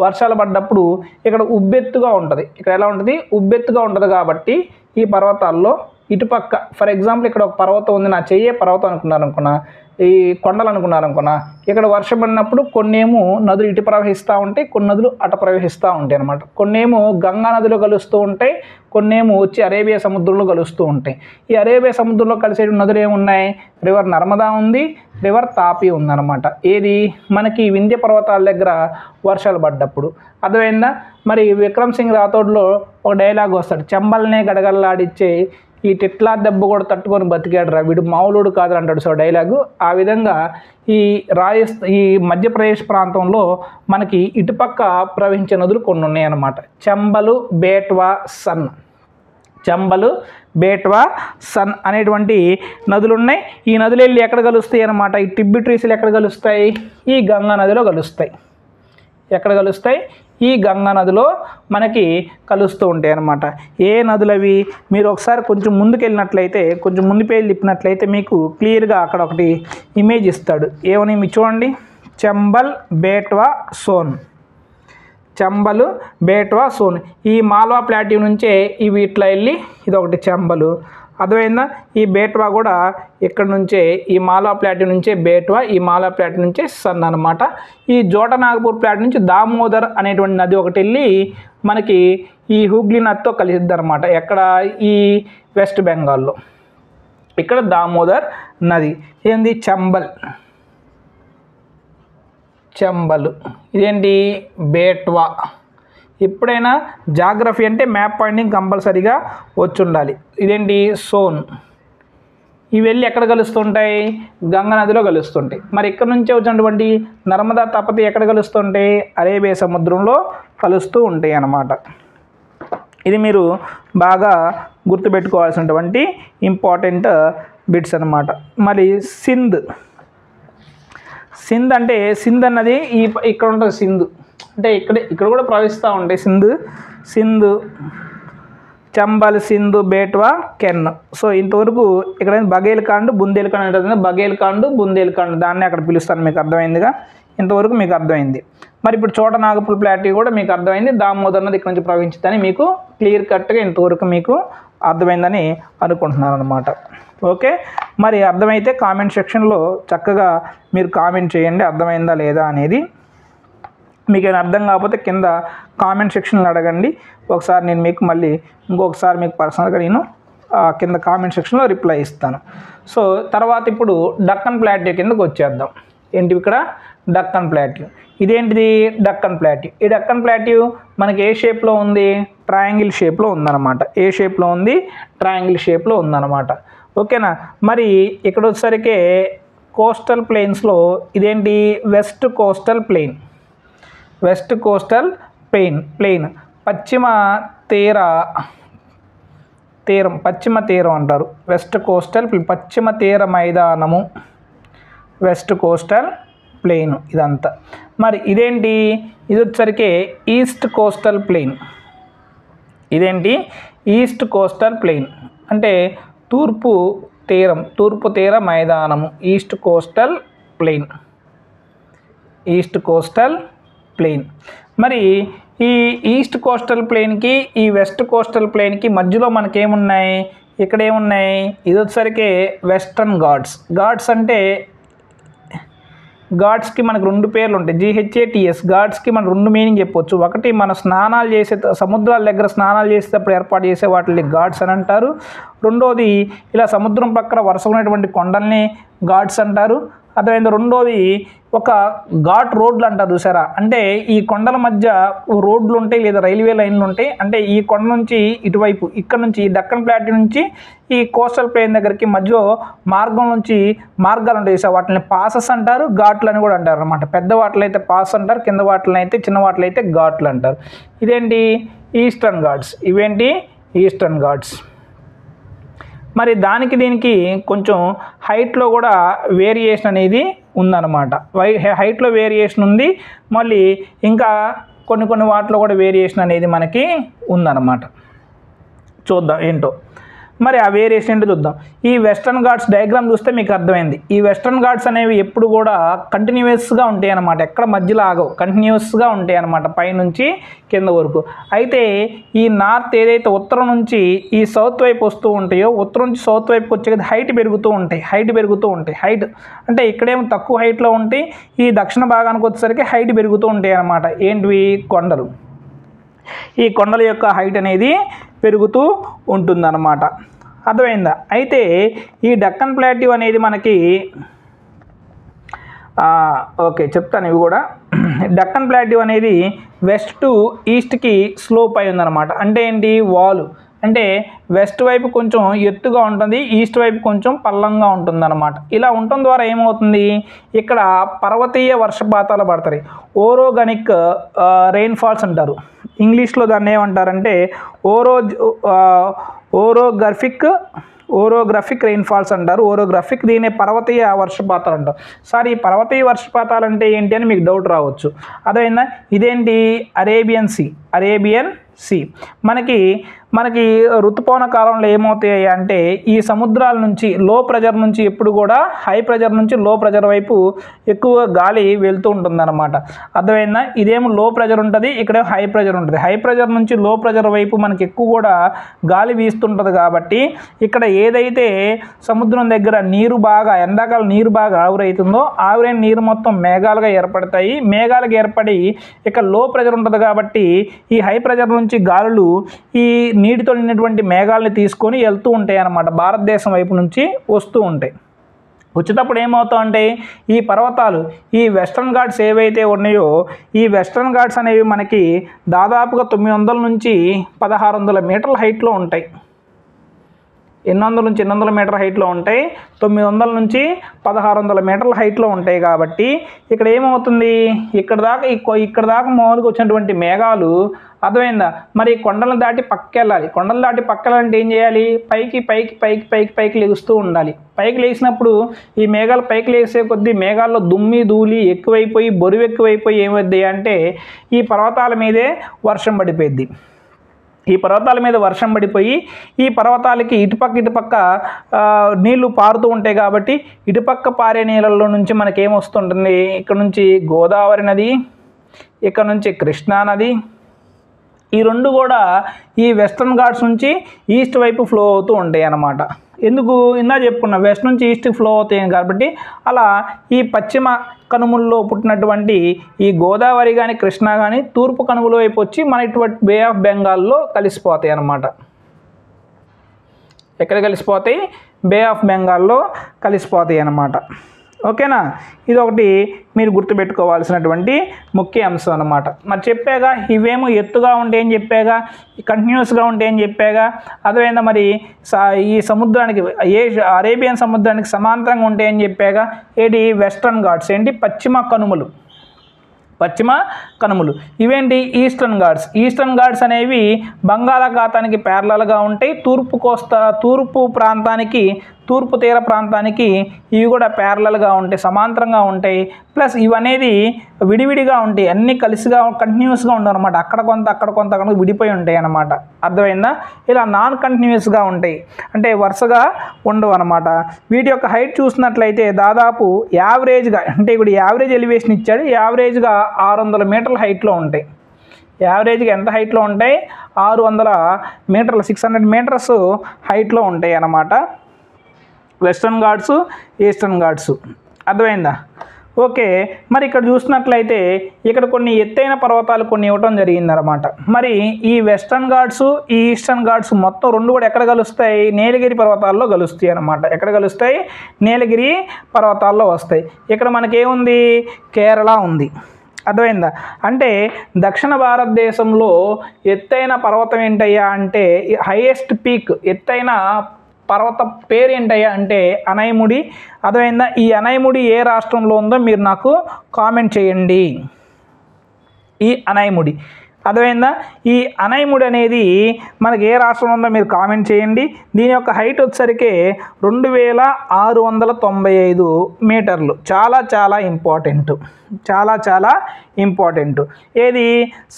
A: వర్షాలు పడ్డప్పుడు ఇక్కడ ఉబ్బెత్తుగా ఉంటుంది. ఇక్కడ ఎలా ఉంటుంది, ఉబ్బెత్తుగా ఉంటుంది. కాబట్టి ఈ పర్వతాల్లో ఇటుపక్క ఫర్ ఎగ్జాంపుల్ ఇక్కడ ఒక పర్వతం ఉంది, నా చెయ్యే పర్వతం అనుకున్నా, ఈ కొండలు అనుకున్నారనుకున్నా, ఇక్కడ వర్షం పడినప్పుడు కొన్నేమో నదులు ఇటు ప్రవహిస్తూ ఉంటాయి, కొన్ని నదులు అటు ప్రవహిస్తూ ఉంటాయి అన్నమాట. కొన్నేమో గంగా నదిలో కలుస్తూ ఉంటాయి, కొన్నేమో వచ్చి అరేబియా సముద్రంలో కలుస్తూ ఉంటాయి. ఈ అరేబియా సముద్రంలో కలిసే నదులు ఏమున్నాయి, రివర్ నర్మదా ఉంది, రివర్ తాపి ఉందన్నమాట. ఏది మనకి వింధ్య పర్వతాల దగ్గర వర్షాలు పడ్డప్పుడు. అర్థమైందా. మరి విక్రమ్ సింగ్ రాథోడ్లో ఒక డైలాగ్ వస్తాడు, చెంబల్నే గడగడలాడిచ్చే ఈ టిట్లా దెబ్బ కూడా తట్టుకొని బతికాడు రా వీడు, మామూలుడు కాదు అంటాడు. సో డైలాగు ఆ విధంగా ఈ మధ్యప్రదేశ్ ప్రాంతంలో మనకి ఇటుపక్క ప్రవహించే నదులు కొన్ని ఉన్నాయన్నమాట. చంబలు, బేట్వా, సన్. చంబలు, బేట్వా, సన్ అనేటువంటి నదులు ఉన్నాయి. ఈ నదులు వెళ్ళి ఎక్కడ కలుస్తాయి అన్నమాట, ఈ ట్రిబ్యూటరీస్లు ఎక్కడ కలుస్తాయి, ఈ గంగా నదిలో కలుస్తాయి. ఎక్కడ కలుస్తాయి, ఈ గంగా నదిలో మనకి కలుస్తూ ఉంటాయి అన్నమాట. ఏ నదులు అవి మీరు ఒకసారి కొంచెం ముందుకు వెళ్ళినట్లయితే, కొంచెం ముందు పేరు తిప్పినట్లయితే మీకు క్లియర్గా అక్కడ ఒకటి ఇమేజ్ ఇస్తాడు. ఏమని మీరు చూడండి, చంబల్, బేట్వా, సోన్. చంబలు, బేట్వా, సోన్. ఈ మాల్వా ప్లాట్యూ నుంచే ఇవి ఇట్లా వెళ్ళి ఇది ఒకటి చంబలు. అర్థమైందా. ఈ బేట్వా కూడా ఇక్కడ నుంచే, ఈ మాల్వా ప్లాట్యూ నుంచే బేట్వా, ఈ మాల్వా ప్లాట్యూ నుంచే సన్ అనమాట. ఈ జోటనాగపూర్ ప్లాట్ నుంచి దామోదర్ అనేటువంటి నది ఒకటి వెళ్ళి మనకి ఈ హూగ్లీ నదితో కలిసిద్ది అనమాట. ఎక్కడ, ఈ వెస్ట్ బెంగాల్లో. ఇక్కడ దామోదర్ నది. ఏంది, చంబల్, చంబలు. ఇదేంటి, బేట్వా. ఎప్పుడైనా జాగ్రఫీ అంటే మ్యాప్ పాయింటింగ్ కంపల్సరీగా వచ్చి ఉండాలి. ఇదేంటి, సోన్. ఇవి వెళ్ళి ఎక్కడ కలుస్తుంటాయి, గంగా నదిలో కలుస్తుంటాయి. మరి ఇక్కడ నుంచే వచ్చినటువంటి నర్మదా, తపతి ఎక్కడ కలుస్తుంటాయి, అరేబియా సముద్రంలో కలుస్తూ ఉంటాయి అన్నమాట. ఇది మీరు బాగా గుర్తుపెట్టుకోవాల్సినటువంటి ఇంపార్టెంట్ బిట్స్ అన్నమాట. మరి సింధ్. సింధ్ అంటే, సింధ్ అన్నది ఇక్కడ ఉంటుంది. సింధు అంటే ఇక్కడ కూడా ప్రవహిస్తూ ఉంటాయి. సింధు, చంబల్, సింధు, బేట్వా, కెన్. సో ఇంతవరకు ఇక్కడ బఘేల్ఖండ్, బుందేల్ఖండ్ అంటే బఘేల్ఖండ్, బుందేల్ఖండ్ దాన్ని అక్కడ పిలుస్తాను. మీకు అర్థమైందిగా, ఇంతవరకు మీకు అర్థమైంది. మరి ఇప్పుడు చోట నాగపూర్ ప్లాట్యూ కూడా మీకు అర్థమైంది. దామోదర్ నది ఇక్కడ నుంచి ప్రవహించిందని మీకు క్లియర్ కట్గా ఇంతవరకు మీకు అర్థమైందని అనుకుంటున్నాను అనమాట. ఓకే. మరి అర్థమైతే కామెంట్ సెక్షన్లో చక్కగా మీరు కామెంట్ చేయండి, అర్థమైందా లేదా అనేది. మీకు ఏమైనా అర్థం కాకపోతే కింద కామెంట్ సెక్షన్లో అడగండి. ఒకసారి నేను మీకు మళ్ళీ ఇంకొకసారి మీకు పర్సనల్గా నేను కింద కామెంట్ సెక్షన్లో రిప్లై ఇస్తాను. సో తర్వాత ఇప్పుడు డక్కన్ ప్లాట్యూ కిందకు వచ్చేద్దాం. ఏంటి ఇక్కడ, డక్కన్ ప్లాట్యూ. ఇదేంటిది, డక్కన్ ప్లాట్యూ. ఈ డక్కన్ ప్లాట్యూ మనకి ఏ షేప్లో ఉంది, ట్రయాంగిల్ షేప్లో ఉందన్నమాట. ఏ షేప్లో ఉంది, ట్రయాంగిల్ షేప్లో ఉందన్నమాట. ఓకేనా. మరి ఇక్కడ వచ్చేసరికి కోస్టల్ ప్లెయిన్స్లో ఇదేంటి, west coastal plain. West coastal plain పశ్చిమ తీరం అంటారు. వెస్ట్ కోస్టల్ పశ్చిమ తీర మైదానము, వెస్ట్ కోస్టల్ ప్లెయిన్ ఇదంతా. మరి ఇదేంటి, ఇది వచ్చేసరికి ఈస్ట్ కోస్టల్ ప్లెయిన్. ఇదేంటి, ఈస్ట్ కోస్టల్ ప్లెయిన్ అంటే తూర్పు తీర మైదానము, ఈస్ట్ కోస్టల్ ప్లెయిన్. మరి ఈ ఈస్ట్ కోస్టల్ ప్లెయిన్కి ఈ వెస్ట్ కోస్టల్ ప్లెయిన్కి మధ్యలో మనకేమున్నాయి, ఇక్కడ ఏమున్నాయి, ఇది వచ్చేసరికి వెస్టర్న్ ఘాట్స్ అంటే ఘాట్స్కి మనకు రెండు పేర్లు ఉంటాయి, GHATS. ఘాట్స్కి మనం రెండు మీనింగ్ చెప్పవచ్చు. ఒకటి మన స్నానాలు చేసే సముద్రాల దగ్గర స్నానాలు చేసేటప్పుడు ఏర్పాటు చేసే వాటిని ఘాట్స్ అని అంటారు. రెండోది ఇలా సముద్రం పక్కన వరుస ఉన్నటువంటి కొండల్ని ఘాట్స్ అంటారు. అదేవిధంగా రెండోది ఒక ఘాట్ రోడ్లు అంటారు చూసారా, అంటే ఈ కొండల మధ్య రోడ్లు ఉంటాయి లేదా రైల్వే లైన్లు ఉంటాయి. అంటే ఈ కొండ నుంచి ఇటువైపు ఇక్కడ నుంచి డక్కన్ ప్లాట్యూ నుంచి ఈ కోస్టల్ ప్లెయిన్ దగ్గరికి మధ్యలో మార్గాలు ఉంటాయి సార్, వాటిని పాసెస్ అంటారు, ఘాట్లు అని కూడా అంటారు అనమాట. పెద్ద వాటిలో అయితే పాస్ అంటారు, కింద వాటిలో అయితే చిన్న వాటిలో అయితే ఘాట్లు అంటారు. ఇదేంటి, ఈస్టర్న్ ఘాట్స్. ఇవేంటి ఈస్టర్న్ ఘాట్స్. మరి దానికి దీనికి కొంచెం హైట్లో కూడా వేరియేషన్ అనేది ఉందన్నమాట. హైట్లో వేరియేషన్ ఉంది, మళ్ళీ ఇంకా కొన్ని వాటిలో కూడా వేరియేషన్ అనేది మనకి ఉందన్నమాట. చూద్దాం ఏంటో మరి ఆ వేరియేషన్ ఏంటో చూద్దాం. ఈ వెస్టర్న్ ఘాట్స్ డయాగ్రామ్ చూస్తే మీకు అర్థమైంది. ఈ వెస్టర్న్ ఘాట్స్ అనేవి ఎప్పుడు కూడా కంటిన్యూస్గా ఉంటాయి అన్నమాట, ఎక్కడ మధ్యలో ఆగవు, కంటిన్యూస్గా ఉంటాయి అన్నమాట పైనుంచి కింద వరకు. అయితే ఈ నార్త్ ఏదైతే ఉత్తరం నుంచి ఈ సౌత్ వైపు వస్తూ ఉంటాయో, ఉత్తరం నుంచి సౌత్ వైపుకి వచ్చే హైట్ పెరుగుతూ ఉంటాయి. హైట్ అంటే ఇక్కడేమో తక్కువ హైట్లో ఉంటాయి, ఈ దక్షిణ భాగానికి వచ్చేసరికి హైట్ పెరుగుతూ ఉంటాయి అన్నమాట. ఏంటివి కొండలు. ఈ కొండల యొక్క హైట్ అనేది పెరుగుతూ ఉంటుందన్నమాట. అర్థమైందా? అయితే ఈ డక్కన్ ప్లాట్యూ అనేది మనకి ఓకే చెప్తాను ఇవి కూడా. డక్కన్ ప్లాట్యూ అనేది వెస్ట్ టు ఈస్ట్కి స్లోప్ అయి ఉందన్నమాట. అంటే ఏంటి వాలు అంటే వెస్ట్ వైపు కొంచెం ఎత్తుగా ఉంటుంది, ఈస్ట్ వైపు కొంచెం పల్లంగా ఉంటుందన్నమాట. ఇలా ఉండటం ద్వారా ఏమవుతుంది, ఇక్కడ పర్వతీయ వర్షపాతాలు పడతాయి. ఓరోగనిక్ రెయిన్ఫాల్స్ అంటారు. ఇంగ్లీష్లో దాన్ని ఏమంటారంటే ఓరోగ్రఫిక్ రెయిన్ఫాల్స్ అంటారు. దీనే పర్వతీయ వర్షపాతాలు అంటారు. సార్ ఈ పర్వతీయ వర్షపాతాలు అంటే ఏంటి అని మీకు డౌట్ రావచ్చు. అదేవిధంగా ఇదేంటి అరేబియన్ సీ. మనకి ఋతుపవన కాలంలో ఏమవుతాయి అంటే ఈ సముద్రాల నుంచి లో ప్రెజర్ నుంచి ఎప్పుడు కూడా హై ప్రెజర్ నుంచి లో ప్రెజర్ వైపు ఎక్కువ గాలి వెళ్తూ ఉంటుందన్నమాట. అర్థమైందా? ఇదేమో లో ప్రెజర్ ఉంటుంది, ఇక్కడ హై ప్రెజర్ ఉంటుంది. హై ప్రెజర్ నుంచి లో ప్రెజర్ వైపు మనకి ఎక్కువ కూడా గాలి వీస్తుంటుంది. కాబట్టి ఇక్కడ ఏదైతే సముద్రం దగ్గర నీరు బాగా ఎండాకాలం నీరు బాగా ఆవిరైతుందో ఆవిరైన నీరు మొత్తం మేఘాలుగా ఏర్పడతాయి. మేఘాలుగా ఏర్పడి ఇక్కడ లో ప్రెజర్ ఉంటుంది కాబట్టి ఈ హై ప్రెజర్ నుంచి గాలులు ఈ నీటితో నిండినటువంటి మేఘాలని తీసుకొని వెళ్తూ ఉంటాయి అన్నమాట. భారతదేశం వైపు నుంచి వస్తూ ఉంటాయి. వచ్చేటప్పుడు ఏమవుతా అంటే ఈ పర్వతాలు ఈ వెస్టర్న్ ఘాట్స్ ఏవైతే ఉన్నాయో ఈ వెస్టర్న్ ఘాట్స్ అనేవి మనకి దాదాపుగా 900 నుంచి 1600 మీటర్ల హైట్లో ఉంటాయి. 800 నుంచి 800 మీటర్ హైట్లో ఉంటాయి. 900 నుంచి 1600 మీటర్ల హైట్లో ఉంటాయి. కాబట్టి ఇక్కడ ఏమవుతుంది, ఇక్కడ దాకా మామూలుగా వచ్చినటువంటి మేఘాలు అర్థమైందా, మరి కొండలను దాటి పక్కెళ్ళాలి. కొండలు దాటి పక్కెళ్ళాలంటే ఏం చేయాలి, పైకి లెగుస్తూ ఉండాలి. పైకి లేచినప్పుడు ఈ మేఘాలు పైకి లేసే కొద్దీ మేఘాల్లో దుమ్మి ధూళి ఎక్కువైపోయి బరువు ఎక్కువైపోయి ఏమవుద్ది అంటే ఈ పర్వతాల మీదే వర్షం పడిపోయింది. ఈ పర్వతాల మీద వర్షం పడిపోయి ఈ పర్వతాలకి ఇటుపక్క నీళ్లు పారుతూ ఉంటాయి. కాబట్టి ఇటుపక్క పారే నీళ్ళల్లో నుంచి మనకేమొస్తుంటుంది, ఇక్కడ నుంచి గోదావరి నది, ఇక్కడ నుంచి కృష్ణా నది, ఈ రెండు కూడా ఈ వెస్టర్న్ ఘాట్స్ నుంచి ఈస్ట్ వైపు ఫ్లో అవుతూ ఉంటాయి అన్నమాట. ఎందుకు ఇందా చెప్పుకున్నా వెస్ట్ నుంచి ఈస్ట్కి ఫ్లో అవుతాయి కాబట్టి అలా ఈ పశ్చిమ కనుమల్లో పుట్టినటువంటి ఈ గోదావరి కానీ కృష్ణా కానీ తూర్పు కనుమల వైపు వచ్చి మన ఇటువంటి బే ఆఫ్ బెంగాల్లో కలిసిపోతాయి అన్నమాట. ఎక్కడ కలిసిపోతాయి, బే ఆఫ్ బెంగాల్లో కలిసిపోతాయి అన్నమాట. ఓకేనా, ఇది ఒకటి మీరు గుర్తుపెట్టుకోవాల్సినటువంటి ముఖ్య అంశం అన్నమాట. మరి చెప్పాగా ఇవేమో ఎత్తుగా ఉంటే ఏం చెప్పాగా, కంటిన్యూస్గా ఉంటే ఏం చెప్పాగా. అదేవిధంగా మరి ఈ సముద్రానికి అరేబియన్ సముద్రానికి సమాంతరంగా ఉంటే ఏం చెప్పాగా. ఏంటి వెస్టర్న్ ఘాట్స్, ఏంటి పశ్చిమ కనుమలు. ఇవేంటి ఈస్టర్న్ ఘాట్స్ అనేవి బంగాళాఖాతానికి ప్యారలల్గా ఉంటాయి. తూర్పు ప్రాంతానికి తూర్పు తీర ప్రాంతానికి ఇవి కూడా ప్యారలల్గా ఉంటాయి, సమాంతరంగా ఉంటాయి. ప్లస్ ఇవనేది విడివిడిగా ఉంటాయి, అన్నీ కలిసిగా కంటిన్యూస్గా ఉండవు అనమాట. అక్కడ కొంత విడిపోయి ఉంటాయి అన్నమాట. అర్థమైందా? ఇలా నాన్ కంటిన్యూస్గా ఉంటాయి, అంటే వరుసగా ఉండవు అనమాట. వీటి యొక్క హైట్ చూసినట్లయితే దాదాపు యావరేజ్గా, అంటే ఇప్పుడు యావరేజ్ ఎలివేషన్ ఇచ్చాడు, యావరేజ్గా 600 మీటర్ల హైట్లో ఉంటాయి. యావరేజ్గా ఎంత హైట్లో ఉంటాయి, 600 మీటర్లు, 600 మీటర్స్ హైట్లో ఉంటాయి అన్నమాట వెస్టర్న్ ఘాట్స్, ఈస్టర్న్ ఘాట్స్. అర్థమైందా? ఓకే, మరి ఇక్కడ చూసినట్లయితే ఇక్కడ కొన్ని ఎత్తైన పర్వతాలు కొన్ని ఇవ్వటం జరిగిందనమాట. మరి ఈ వెస్టర్న్ ఘాట్స్, ఈ ఈస్టర్న్ ఘాట్స్ మొత్తం రెండు కూడా ఎక్కడ కలుస్తాయి, నీలగిరి పర్వతాల్లో కలుస్తాయి అనమాట. ఎక్కడ కలుస్తాయి, నీలగిరి పర్వతాల్లో వస్తాయి. ఇక్కడ మనకేముంది, కేరళ ఉంది. అర్థమైందా? అంటే దక్షిణ భారతదేశంలో ఎత్తైన పర్వతం ఏంటయ్యా అంటే హైయెస్ట్ పీక్, ఎత్తైన పర్వత పేరు ఏంటయ్యా అంటే అనైముడి. అర్థమైందా? ఈ అనైముడి ఏ రాష్ట్రంలో ఉందో మీరు నాకు కామెంట్ చేయండి. ఈ అనైముడి అర్థమైందా? ఈ అనైముడి అనేది మనకి ఏ రాష్ట్రంలో ఉందో మీరు కామెంట్ చేయండి. దీని యొక్క హైట్ వచ్చేసరికి 2695 మీటర్లు. చాలా చాలా ఇంపార్టెంట్, చాలా ఇంపార్టెంట్. ఏది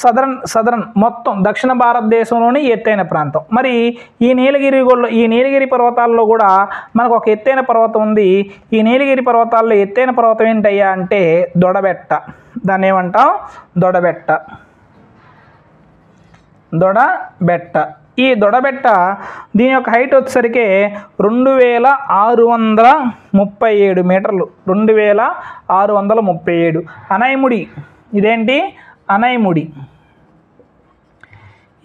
A: సదరన్ మొత్తం దక్షిణ భారతదేశంలోని ఎత్తైన ప్రాంతం. మరి ఈ నీలగిరి పర్వతాల్లో కూడా మనకు ఒక ఎత్తైన పర్వతం ఉంది. ఈ నీలగిరి పర్వతాల్లో ఎత్తైన పర్వతం ఏంటయ్యా అంటే దొడబెట్ట. దాన్ని ఏమంటాం? దొడబెట్ట. ఈ దొడబెట్ట దీని యొక్క హైట్ వచ్చేసరికి 2637 మీటర్లు. 2637. అనైముడి, ఇదేంటి అనైముడి.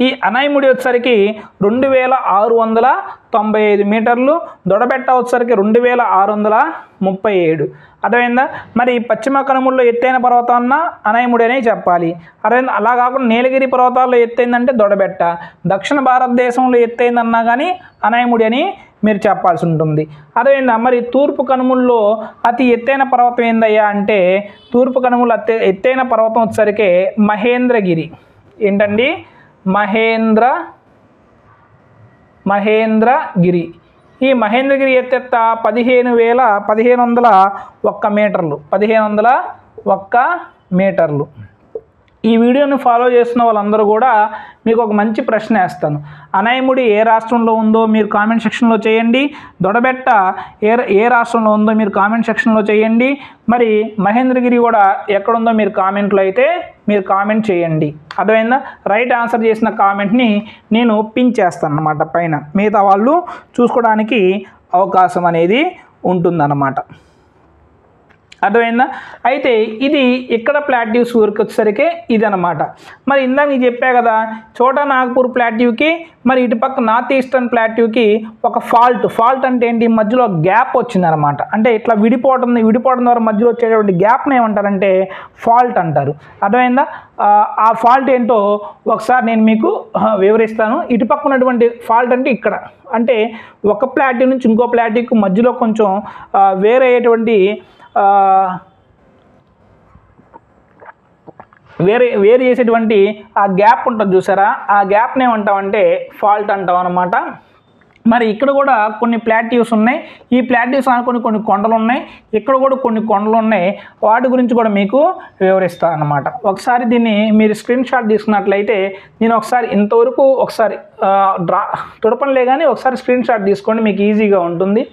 A: ఈ అనైముడి వచ్చేసరికి 2695 మీటర్లు. దొడబెట్ట వచ్చేసరికి 2637. అర్థమైందా? మరి పశ్చిమ కనుమల్లో ఎత్తైన పర్వతం అన్న అనైముడి అనే చెప్పాలి. అర్థమైందా? అలా కాకుండా నీలగిరి పర్వతాల్లో ఎత్తైందంటే దొడబెట్ట, దక్షిణ భారతదేశంలో ఎత్తైందన్నా కానీ అనైముడి అని మీరు చెప్పాల్సి ఉంటుంది. అర్థమైందా? మరి తూర్పు కనుమల్లో అతి ఎత్తైన పర్వతం ఏందయ్యా అంటే తూర్పు కనుమల్లో ఎత్తైన పర్వతం వచ్చేసరికి మహేంద్రగిరి. ఏంటండి? మహేంద్రగిరి. ఈ మహేంద్రగిరి ఎత్తెత్త 15,101 మీటర్లు. 1501 మీటర్లు. ఈ వీడియోని ఫాలో చేస్తున్న వాళ్ళందరూ కూడా మీకు ఒక మంచి ప్రశ్న వేస్తాను. అనైముడి ఏ రాష్ట్రంలో ఉందో మీరు కామెంట్ సెక్షన్లో చేయండి. దొడబెట్ట ఏ రాష్ట్రంలో ఉందో మీరు కామెంట్ సెక్షన్లో చేయండి. మరి మహేంద్రగిరి కూడా ఎక్కడుందో మీరు కామెంట్లో అయితే మీరు కామెంట్ చేయండి. అర్థమైందా? రైట్ ఆన్సర్ చేసిన కామెంట్ని నేను పిన్ చేస్తాను అన్నమాట పైన. మిగతా వాళ్ళు చూసుకోవడానికి అవకాశం అనేది ఉంటుందన్నమాట. అర్థమైందా? అయితే ఇది ఇక్కడ ప్లాట్యూస్ ఊరికి వచ్చేసరికి ఇదనమాట. మరి ఇందాక నేను చెప్పా కదా, చోటా నాగపూర్ ప్లాట్యూకి మరి ఇటుపక్క నార్త్ ఈస్టర్న్ ప్లాట్యూకి ఒక ఫాల్ట్ అంటే ఏంటి? మధ్యలో గ్యాప్ వచ్చిందనమాట. అంటే ఇట్లా విడిపోవడం ద్వారా మధ్యలో వచ్చేటువంటి గ్యాప్ని ఏమంటారంటే ఫాల్ట్ అంటారు. అర్థమైందా? ఆ ఫాల్ట్ ఏంటో ఒకసారి నేను మీకు వివరిస్తాను. ఇటుపక్క ఉన్నటువంటి ఫాల్ట్ అంటే ఇక్కడ, అంటే ఒక ప్లాట్యూ నుంచి ఇంకో ప్లాట్యూకి మధ్యలో కొంచెం వేరే అయ్యేటువంటి వేరు చేసేటువంటి ఆ గ్యాప్ ఉంటుంది చూసారా, ఆ గ్యాప్ని ఏమంటామంటే ఫాల్ట్ అంటాం అన్నమాట. మరి ఇక్కడ కూడా కొన్ని ప్లాట్యూస్ ఉన్నాయి. ఈ ప్లాట్యూస్ అనుకుని కొన్ని కొండలు ఉన్నాయి. ఇక్కడ కూడా కొన్ని కొండలు ఉన్నాయి. వాటి గురించి కూడా మీకు వివరిస్తాను అన్నమాట. ఒకసారి దీన్ని మీరు స్క్రీన్ షాట్ తీసుకున్నట్లయితే నేను ఒకసారి ఇంతవరకు ఒకసారి తుడపనిలే కానీ ఒకసారి స్క్రీన్ షాట్ తీసుకోండి, మీకు ఈజీగా ఉంటుంది.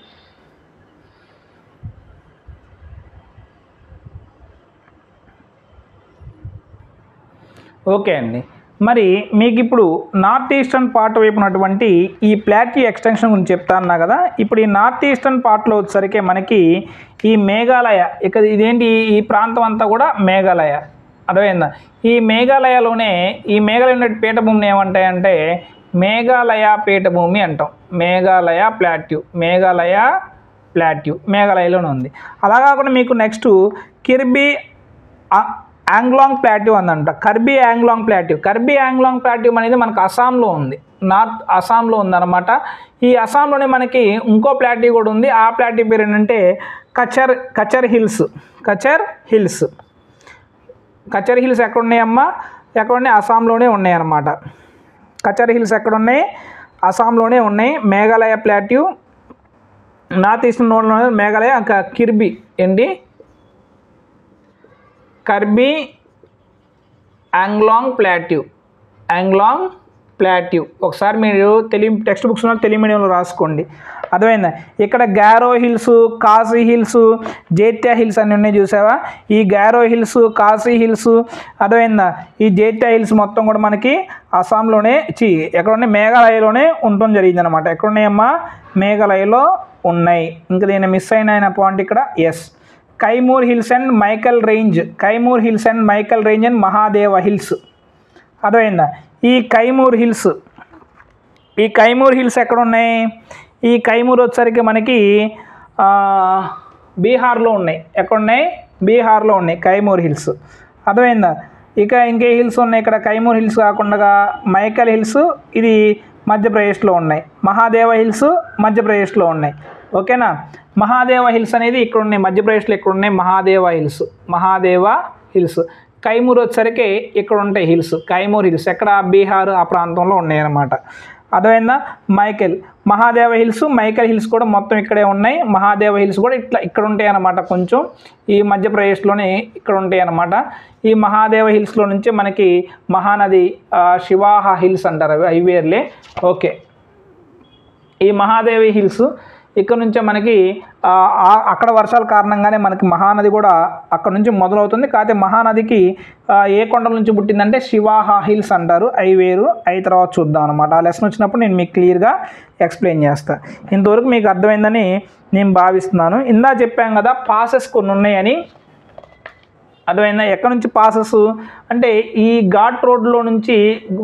A: ఓకే అండి. మరి మీకు ఇప్పుడు నార్త్ ఈస్టర్న్ పార్ట్ వైపు ఉన్నటువంటి ఈ ప్లాట్యూ ఎక్స్టెన్షన్ గురించి చెప్తాను కదా. ఇప్పుడు ఈ నార్త్ ఈస్టర్న్ పార్ట్లో వచ్చేసరికి మనకి ఈ మేఘాలయ, ఇక్కడ ఇదేంటి ఈ ప్రాంతం అంతా కూడా మేఘాలయ. అర్థమైందా? ఈ మేఘాలయలోనే ఈ మేఘాలయ పీఠభూమిని ఏమంటాయంటే మేఘాలయ పీఠభూమి అంటాం. మేఘాలయ ప్లాట్యూ మేఘాలయలోనే ఉంది. అలా కాకుండా మీకు నెక్స్ట్ కిర్బీ యాంగ్లాంగ్ ప్లాట్యూ అందంట. కర్బీ యాంగ్లాంగ్ ప్లాట్యూ అనేది మనకు అస్సాంలో ఉంది, నార్త్ అస్సాంలో ఉందన్నమాట. ఈ అస్సాంలోనే మనకి ఇంకో ప్లాట్యూ కూడా ఉంది. ఆ ప్లాట్యూ పేరు ఏంటంటే కచర్ హిల్స్. కచర్ హిల్స్ ఎక్కడ ఉన్నాయమ్మా? ఎక్కడున్నాయి? అస్సాంలోనే ఉన్నాయి అన్నమాట. కచర్ హిల్స్ ఎక్కడున్నాయి? అస్సాంలోనే ఉన్నాయి. Meghalaya plateau north eastern Meghalaya. Kirby ఏంటి? కర్బీ యాంగ్లాంగ్ ప్లాట్యూ. ఒకసారి మీరు టెక్స్ట్ బుక్స్ తెలుగు మీడియంలో రాసుకోండి. అర్థమైందా? ఇక్కడ గారో హిల్స్, కాశీ హిల్స్, జైత్యా హిల్స్ అన్నీ ఉన్నాయి చూసావా? ఈ గారో హిల్స్, కాశీ హిల్స్, అర్థమైందా? ఈ జైత్యా హిల్స్ మొత్తం కూడా మనకి అస్సాంలోనే ఎక్కడ ఉన్నాయి? మేఘాలయలోనే ఉండటం జరిగింది అనమాట. ఎక్కడున్నాయమ్మా? మేఘాలయలో ఉన్నాయి. ఇంకా దీన్ని మిస్ అయిన పాయింట్ ఇక్కడ yes. Kaimur hills and Maikal range and Mahadeva hills. అర్థమైందా? ఈ కైమూర్ హిల్స్ ఎక్కడ ఉన్నాయి? ఈ కైమూర్ వచ్చేసరికి మనకి బీహార్లో ఉన్నాయి. ఎక్కడున్నాయి? బీహార్లో ఉన్నాయి కైమూర్ హిల్స్. అర్థమైందా? ఇంకే హిల్స్ ఉన్నాయి ఇక్కడ? కైమూర్ హిల్స్ కాకుండా మైకల్ హిల్స్ ఇది మధ్యప్రదేశ్లో ఉన్నాయి. మహాదేవ హిల్స్ మధ్యప్రదేశ్లో ఉన్నాయి. ఓకేనా? మహాదేవ హిల్స్ అనేది ఇక్కడ ఉన్నాయి మధ్యప్రదేశ్లో. ఇక్కడ ఉన్నాయి మహాదేవ హిల్స్. కైమూర్ వచ్చేసరికి ఇక్కడ ఉంటాయి హిల్స్, కైమూర్ హిల్స్ ఎక్కడ బీహార్ ఆ ప్రాంతంలో ఉన్నాయి అన్నమాట. అర్థమైందా? మహాదేవ హిల్స్, మైకేల్ హిల్స్ కూడా మొత్తం ఇక్కడే ఉన్నాయి. మహాదేవ హిల్స్ కూడా ఇక్కడ ఉంటాయి అన్నమాట, కొంచెం ఈ మధ్యప్రదేశ్లోనే ఇక్కడ ఉంటాయి అన్నమాట. ఈ మహాదేవ హిల్స్లో నుంచి మనకి మహానది శివాహ హిల్స్ అంటారు, అవి వేర్లే. ఓకే, ఈ మహాదేవి హిల్స్ ఇక్కడ నుంచే మనకి అక్కడ వర్షాల కారణంగానే మనకి మహానది కూడా అక్కడ నుంచి మొదలవుతుంది. కాకపోతే మహానదికి ఏ కొండల నుంచి పుట్టిందంటే శివాహ హిల్స్ అంటారు, అవి వేరు. అవి తర్వాత చూద్దాం అనమాట. ఆ లెసన్ వచ్చినప్పుడు నేను మీకు క్లియర్గా ఎక్స్ప్లెయిన్ చేస్తాను. ఇంతవరకు మీకు అర్థమైందని నేను భావిస్తున్నాను. ఇందా చెప్పాం కదా పాసెస్ కొన్ని ఉన్నాయని, అర్థమైందా? ఎక్కడి నుంచి పాసెస్ అంటే ఈ ఘాట్ రోడ్లో నుంచి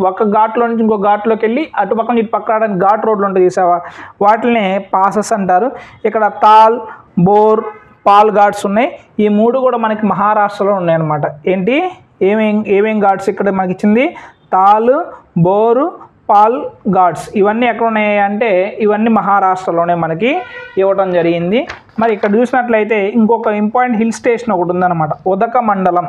A: ఒక ఘాట్లో నుంచి ఇంకో ఘాట్లోకి వెళ్ళి అటుపక్క నుంచి ఇటు పక్క రావడానికి ఘాట్ రోడ్లు ఉంటాయి చూసావా, వాటిని పాసెస్ అంటారు. ఇక్కడ తాల్, బోర్, పాల్ ఘాట్స్ ఉన్నాయి. ఈ మూడు కూడా మనకి మహారాష్ట్రలో ఉన్నాయన్నమాట. ఏంటి ఏమేం ఘాట్స్ ఇక్కడ మనకి ఇచ్చింది? తాల్, బోరు, పాల్ ఘాట్స్. ఇవన్నీ ఎక్కడ ఉన్నాయి అంటే ఇవన్నీ మహారాష్ట్రలోనే మనకి ఇవ్వడం జరిగింది. మరి ఇక్కడ చూసినట్లయితే ఇంకొక ఇంపార్టెంట్ హిల్ స్టేషన్ ఒకటి ఉందన్నమాట, ఉదకమండలం.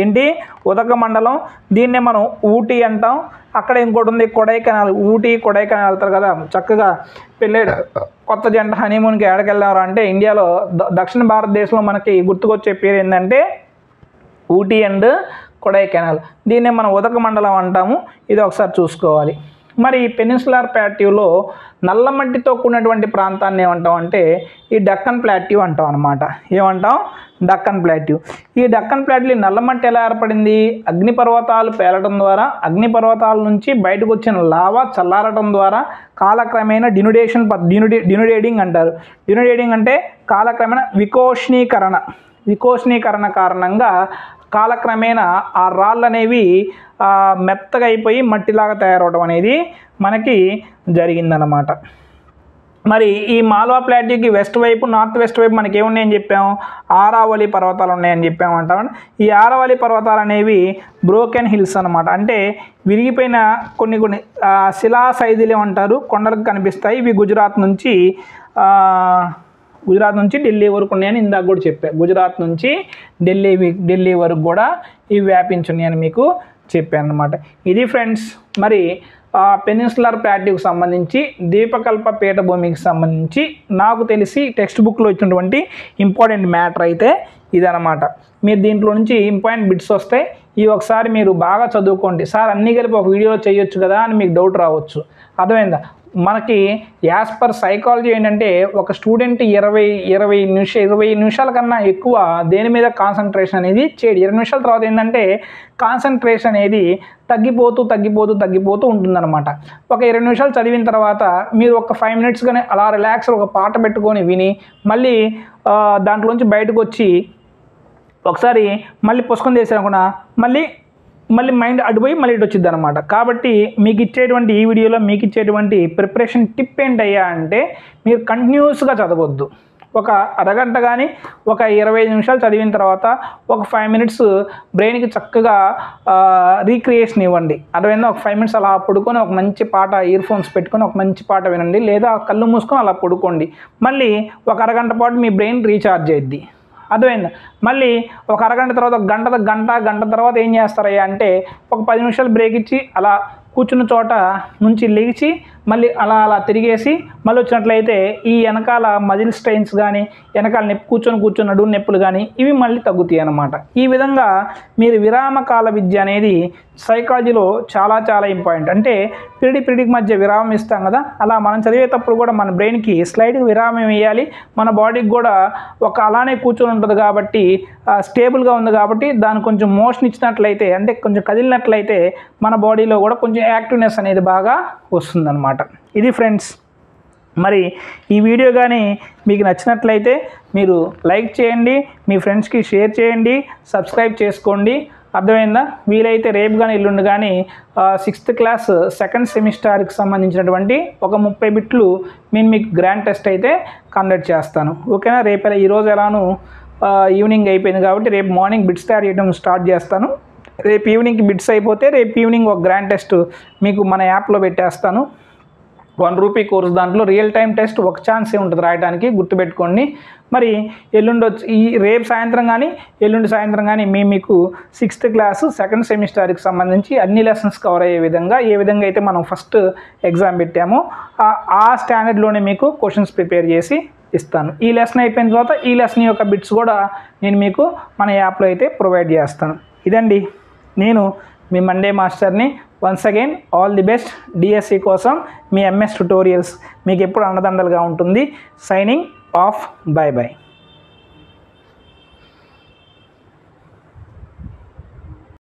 A: ఏంటి? ఉదకమండలం. దీన్నే మనం ఊటీ అంటాం. అక్కడ ఇంకోటి ఉంది కొడైకెనాల్. ఊటీ కొడైకెనాల్ వెళ్తారు కదా, చక్కగా పెళ్ళాడు కొత్త జంట హనీమూన్కి ఎక్కడికి వెళ్ళారు అంటే ఇండియాలో దక్షిణ భారతదేశంలో మనకి గుర్తుకొచ్చే పేరు ఏంటంటే ఊటీ అండ్ కొడైకెనాల్. దీన్నే మనం ఉదకమండలం అంటాము. ఇది ఒకసారి చూసుకోవాలి. మరి పెనిన్సులార్ ప్లాట్యూలో నల్లమట్టితో కూడినటువంటి ప్రాంతాన్ని ఏమంటాం అంటే ఈ డక్కన్ ప్లాట్యూ అంటాం అనమాట. ఏమంటాం? డక్కన్ ప్లాట్యూ. ఈ డక్కన్ ప్లాట్యూ నల్లమట్టి ఎలా ఏర్పడింది? అగ్నిపర్వతాలు పేలటం ద్వారా, అగ్నిపర్వతాల నుంచి బయటకు వచ్చిన లావా చల్లారటం ద్వారా కాలక్రమేణా డినుడేటింగ్ అంటారు. డినుడేటింగ్ అంటే కాలక్రమేణా వికోష్ణీకరణ కారణంగా కాలక్రమేణా ఆ రాళ్ళు అనేవి మెత్తగా అయిపోయి మట్టిలాగా తయారవడం అనేది మనకి జరిగిందనమాట. మరి ఈ మాల్వా ప్లాట్యూకి వెస్ట్ వైపు, నార్త్ వెస్ట్ వైపు మనకి ఏమున్నాయని చెప్పాము? ఆరావళి పర్వతాలు ఉన్నాయని చెప్పామంటాం. ఈ ఆరావళి పర్వతాలు అనేవి బ్రోకెన్ హిల్స్ అనమాట. అంటే విరిగిపోయిన కొన్ని శిలా శైథిల్యం అంటారు, కొండలకు కనిపిస్తాయి. ఇవి గుజరాత్ నుంచి ఢిల్లీ వరకు ఉన్నాయని ఇందాక కూడా చెప్పాను. గుజరాత్ నుంచి ఢిల్లీ వరకు కూడా ఇవి వ్యాపించున్నాయని మీకు చెప్పాను అనమాట. ఇది ఫ్రెండ్స్ మరి పెనిన్సులార్ ప్లాట్యూకి సంబంధించి ద్వీపకల్ప పీఠభూమికి సంబంధించి నాకు తెలిసి టెక్స్ట్ బుక్లో ఇచ్చినటువంటి ఇంపార్టెంట్ మ్యాటర్ అయితే ఇదనమాట. మీరు దీంట్లో నుంచి ఇంపార్టెంట్ బిట్స్ వస్తాయి. ఇవి ఒకసారి మీరు బాగా చదువుకోండి. సార్ అన్నీ కలిపి ఒక వీడియోలో చేయొచ్చు కదా అని మీకు డౌట్ రావచ్చు. అర్థమైందా? మనకి యాజ్ పర్ సైకాలజీ ఏంటంటే ఒక స్టూడెంట్ 20 నిమిషాల కన్నా ఎక్కువ దేని మీద కాన్సన్ట్రేషన్ అనేది చేయడు. 20 నిమిషాల తర్వాత ఏంటంటే కాన్సన్ట్రేషన్ అనేది తగ్గిపోతూ ఉంటుందన్నమాట. ఒక 20 నిమిషాలు చదివిన తర్వాత మీరు ఒక 5 మినిట్స్ కానీ అలా రిలాక్స్ ఒక పాట పెట్టుకొని విని మళ్ళీ దాంట్లోంచి బయటకు వచ్చి ఒకసారి మళ్ళీ పుస్తకం చేసారనుకున్నా మళ్ళీ మైండ్ అడిపోయి మళ్ళీ ఇటు వచ్చింది అనమాట. కాబట్టి మీకు ఇచ్చేటువంటి ఈ వీడియోలో మీకు ఇచ్చేటువంటి ప్రిపరేషన్ టిప్ ఏంటయ్యా అంటే మీరు కంటిన్యూస్గా చదవద్దు. ఒక అరగంట కానీ ఒక 25 నిమిషాలు చదివిన తర్వాత ఒక 5 మినిట్స్ బ్రెయిన్కి చక్కగా రీక్రియేషన్ ఇవ్వండి. అర్థమైందా? ఒక 5 మినిట్స్ అలా పడుకొని ఒక మంచి పాట ఇయర్ ఫోన్స్ పెట్టుకొని ఒక మంచి పాట వినండి, లేదా కళ్ళు మూసుకొని అలా పడుకోండి. మళ్ళీ ఒక అరగంట పాటు మీ బ్రెయిన్ రీఛార్జ్ అయ్యిద్ది. అర్థమైందా? మళ్ళీ ఒక అరగంట తర్వాత ఒక గంట తర్వాత ఏం చేస్తారయ్యా అంటే ఒక 10 నిమిషాలు బ్రేక్ ఇచ్చి అలా కూర్చున్న చోట నుంచి లేచి మళ్ళీ అలా తిరిగేసి మళ్ళీ వచ్చినట్లయితే ఈ వెనకాల మజిల్ స్ట్రెయిన్స్ కానీ వెనకాల కూర్చొని నడుము నొప్పులు కానీ ఇవి మళ్ళీ తగ్గుతాయి అన్నమాట. ఈ విధంగా మీరు విరామకాల విద్య అనేది సైకాలజీలో చాలా ఇంపార్టెంట్. అంటే పీరియడ్కి మధ్య విరామం ఇస్తాం కదా, అలా మనం చదివేటప్పుడు కూడా మన బ్రెయిన్కి స్లైడ్కి విరామం వేయాలి. మన బాడీకి కూడా ఒక అలానే కూర్చొని ఉంటుంది కాబట్టి స్టేబుల్గా ఉంది కాబట్టి దానికి కొంచెం మోషన్ ఇచ్చినట్లయితే అంటే కొంచెం కదిలినట్లయితే మన బాడీలో కూడా కొంచెం యాక్టివ్నెస్ అనేది బాగా వస్తుందన్నమాట. ఇది ఫ్రెండ్స్. మరి ఈ వీడియో కానీ మీకు నచ్చినట్లయితే మీరు లైక్ చేయండి, మీ ఫ్రెండ్స్కి షేర్ చేయండి, సబ్స్క్రైబ్ చేసుకోండి. అర్థమైందా? వీలైతే రేపు కానీ ఎల్లుండి కానీ 6th క్లాస్ సెకండ్ సెమిస్టర్కి సంబంధించినటువంటి ఒక 30 బిట్లు మీకు గ్రాండ్ టెస్ట్ అయితే కండక్ట్ చేస్తాను. ఓకేనా? రేపు ఈరోజు ఎలానూ ఈవినింగ్ అయిపోయింది కాబట్టి రేపు మార్నింగ్ బిట్స్ తయారు చేయడం స్టార్ట్ చేస్తాను. రేపు ఈవినింగ్కి బిట్స్ అయిపోతే రేపు ఈవినింగ్ ఒక గ్రాండ్ టెస్ట్ మీకు మన యాప్లో పెట్టేస్తాను. రూపీ కోర్స్ దాంట్లో రియల్ టైం టెస్ట్ ఒక ఛాన్సే ఉంటుంది రాయడానికి, గుర్తుపెట్టుకోండి. మరి ఎల్లుండి వచ్చి ఈ రేపు సాయంత్రం కానీ ఎల్లుండి సాయంత్రం కానీ మీకు 6th క్లాసు 2nd సెమిస్టర్కి సంబంధించి అన్ని లెసన్స్ కవర్ అయ్యే విధంగా ఏ విధంగా అయితే మనం ఫస్ట్ ఎగ్జామ్ పెట్టామో ఆ స్టాండర్డ్లోనే మీకు క్వశ్చన్స్ ప్రిపేర్ చేసి ఇస్తాను. ఈ లెసన్ అయిపోయిన తర్వాత ఈ లెసన్ యొక్క బిట్స్ కూడా నేను మీకు మన యాప్లో అయితే ప్రొవైడ్ చేస్తాను. ఇదండి, నేను మీ మండే మాస్టర్ని. Once again all the best. DSC కోసం మీ ఎంఎస్ ట్యుటోరియల్స్ మీకు ఎప్పుడు అండదండలుగా ఉంటుంది. Signing off. By by.